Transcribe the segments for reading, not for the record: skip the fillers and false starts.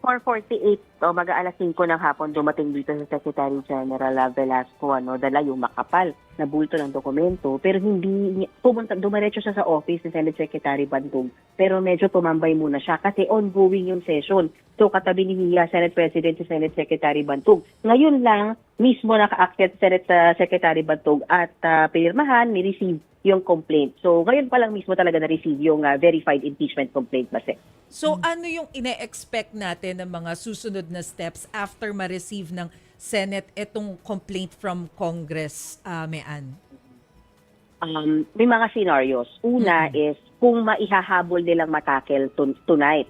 4:48 o mag-aalas 5 ng hapon dumating dito sa Secretary General Velasco, dala yung makapal na bulto ng dokumento, pero hindi dumiretso siya sa office ni Senate Secretary Bantog, pero medyo tumambay muna siya kasi ongoing yung session. So katabi ni Senate President si Senate Secretary Bantog. Ngayon lang mismo nakaakyat Senate Secretary Bantog at pinirmahan, ni-receive yung complaint. So ngayon pa lang mismo talaga na-receive yung verified impeachment complaint, Base. So ano yung ine-expect natin ng mga susunod na steps after ma-receive ng Senate itong complaint from Congress, Mean? May mga scenarios. Una is kung maihahabol nilang matakel tonight.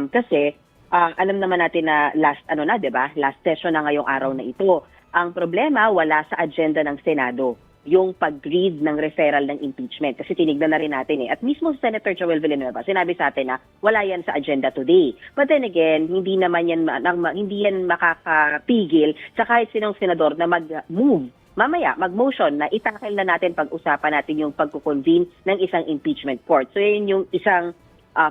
Kasi alam naman natin na last 'di ba? Last session na ngayong araw na ito. Ang problema wala sa agenda ng Senado yung pag-read ng referral ng impeachment. Kasi tinignan na rin natin At mismo si Senator Joel Villanueva, sinabi sa atin na wala yan sa agenda today. But then again, hindi yan makakapigil sa kahit sinong senador na mag-move mamaya, mag-motion na itakil na natin pag-usapan natin yung pagkukonvene ng isang impeachment court. So yun yung isang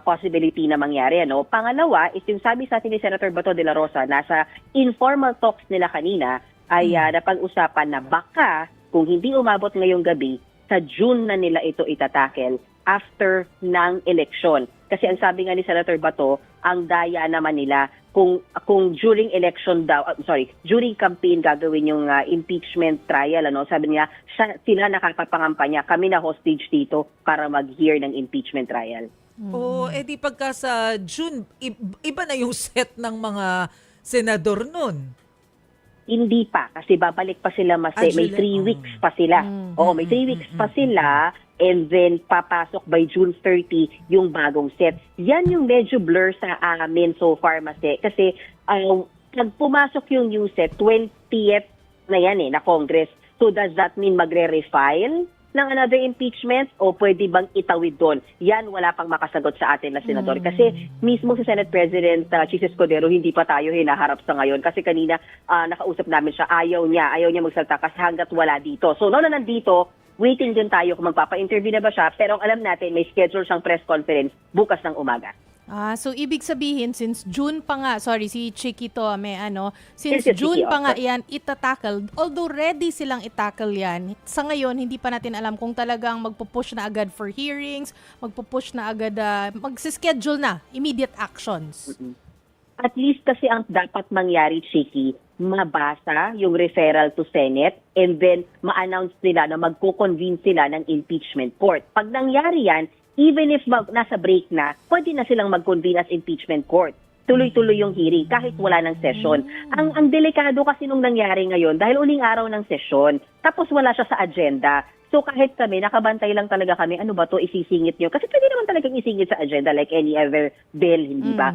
possibility na mangyari. Pangalawa is yung sabi sa atin ni Senator Bato de la Rosa, nasa informal talks nila kanina ay napag-usapan na baka kung hindi umabot ngayong gabi, sa June na nila ito itatakel after ng eleksyon. Kasi ang sabi nga ni Senator Bato, ang daya naman nila kung during election during campaign gagawin yung impeachment trial, sabi niya, sila nakakapangampanya, kami na hostage dito para mag-hear ng impeachment trial. Di pagka sa June, iba na yung set ng mga senador nun. Hindi pa, kasi babalik pa sila may 3 weeks pa sila. May 3 weeks pa sila and then papasok by June 30 yung bagong set. Yan yung medyo blur sa amin so far, kasi pag pumasok yung new set, 20th na yan na Congress. So does that mean magre-refile ng another impeachment o pwede bang itawid doon? Yan wala pang makasagot sa atin na senador. Kasi mismo si Senate President Chis Escudero, hindi pa tayo hinaharap sa ngayon. Kasi kanina nakausap namin siya, ayaw niya magsalta kasi hanggat wala dito. So na nandito, waiting din tayo kung magpapa-interview na ba siya. Pero alam natin, may schedule siyang press conference bukas ng umaga. So ibig sabihin since June pa nga, si Chiquito since June pa nga yan itatackle, although ready silang itackle yan, sa ngayon hindi pa natin alam kung talagang magpo-push na agad for hearings, magpo-push na agad, magsischedule na immediate actions. At least kasi ang dapat mangyari, Chiki, mabasa yung referral to Senate and then ma-announce nila na magko-convene sila ng impeachment court. Pag nangyari yan, even if nasa break na, pwede na silang mag-convene as impeachment court. Tuloy-tuloy yung hearing kahit wala ng session. Ang delikado kasi nung nangyari ngayon dahil uling araw ng session, tapos wala siya sa agenda. So kahit kami, nakabantay lang talaga kami, ano ba to, isisingit nyo? Kasi pwede naman talagang isingit sa agenda like any other bill, hindi ba?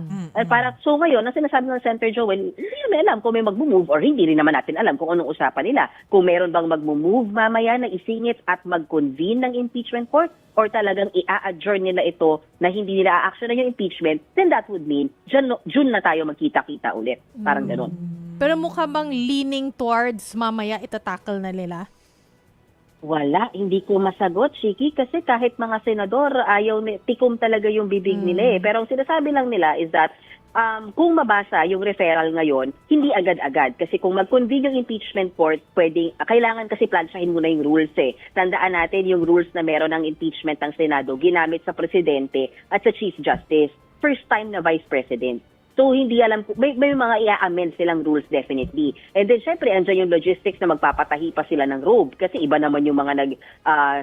So ngayon, ang sinasabi ng Senator Joel, hindi naman alam kung may mag-move or hindi rin naman natin alam kung anong usapan nila. Kung meron bang mag-move mamaya na isingit at mag-convene ng impeachment court or talagang i-adjourn nila ito na hindi nila a-action na yung impeachment, then that would mean June na tayo magkita-kita ulit. Parang gano'n. Pero mukha bang leaning towards mamaya itatackle na nila? Wala, hindi ko masagot, Shiki, kasi kahit mga senador, tikom talaga yung bibig nila Pero ang sinasabi lang nila is that kung mabasa yung referral ngayon, hindi agad-agad. Kasi kung mag-convene yung impeachment court, kailangan kasi plansyahin muna yung rules Tandaan natin yung rules na meron ng impeachment ng Senado, ginamit sa Presidente at sa Chief Justice. First time na Vice President. So, hindi alam, may mga i-amend silang rules definitely. And then, syempre, andyan yung logistics na magpapatahi pa sila ng robe. Kasi iba naman yung mga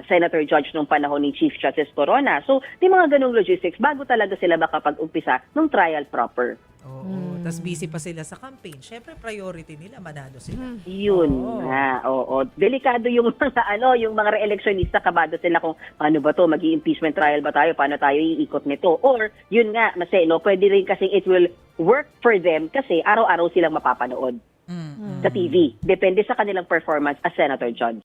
senator judge nung panahon ni Chief Justice Corona. So, may mga ganong logistics bago talaga sila makapag-umpisa ng trial proper. Tapos busy pa sila sa campaign. Syempre, priority nila, manalo sila. Yun nga, Delikado yung mga re-electionista, kabado sila kung paano ba to, mag-i-impeachment trial ba tayo, paano tayo iikot nito. Or, yun nga, pwede rin kasi it will work for them kasi araw-araw silang mapapanood sa TV. Depende sa kanilang performance as senator judge.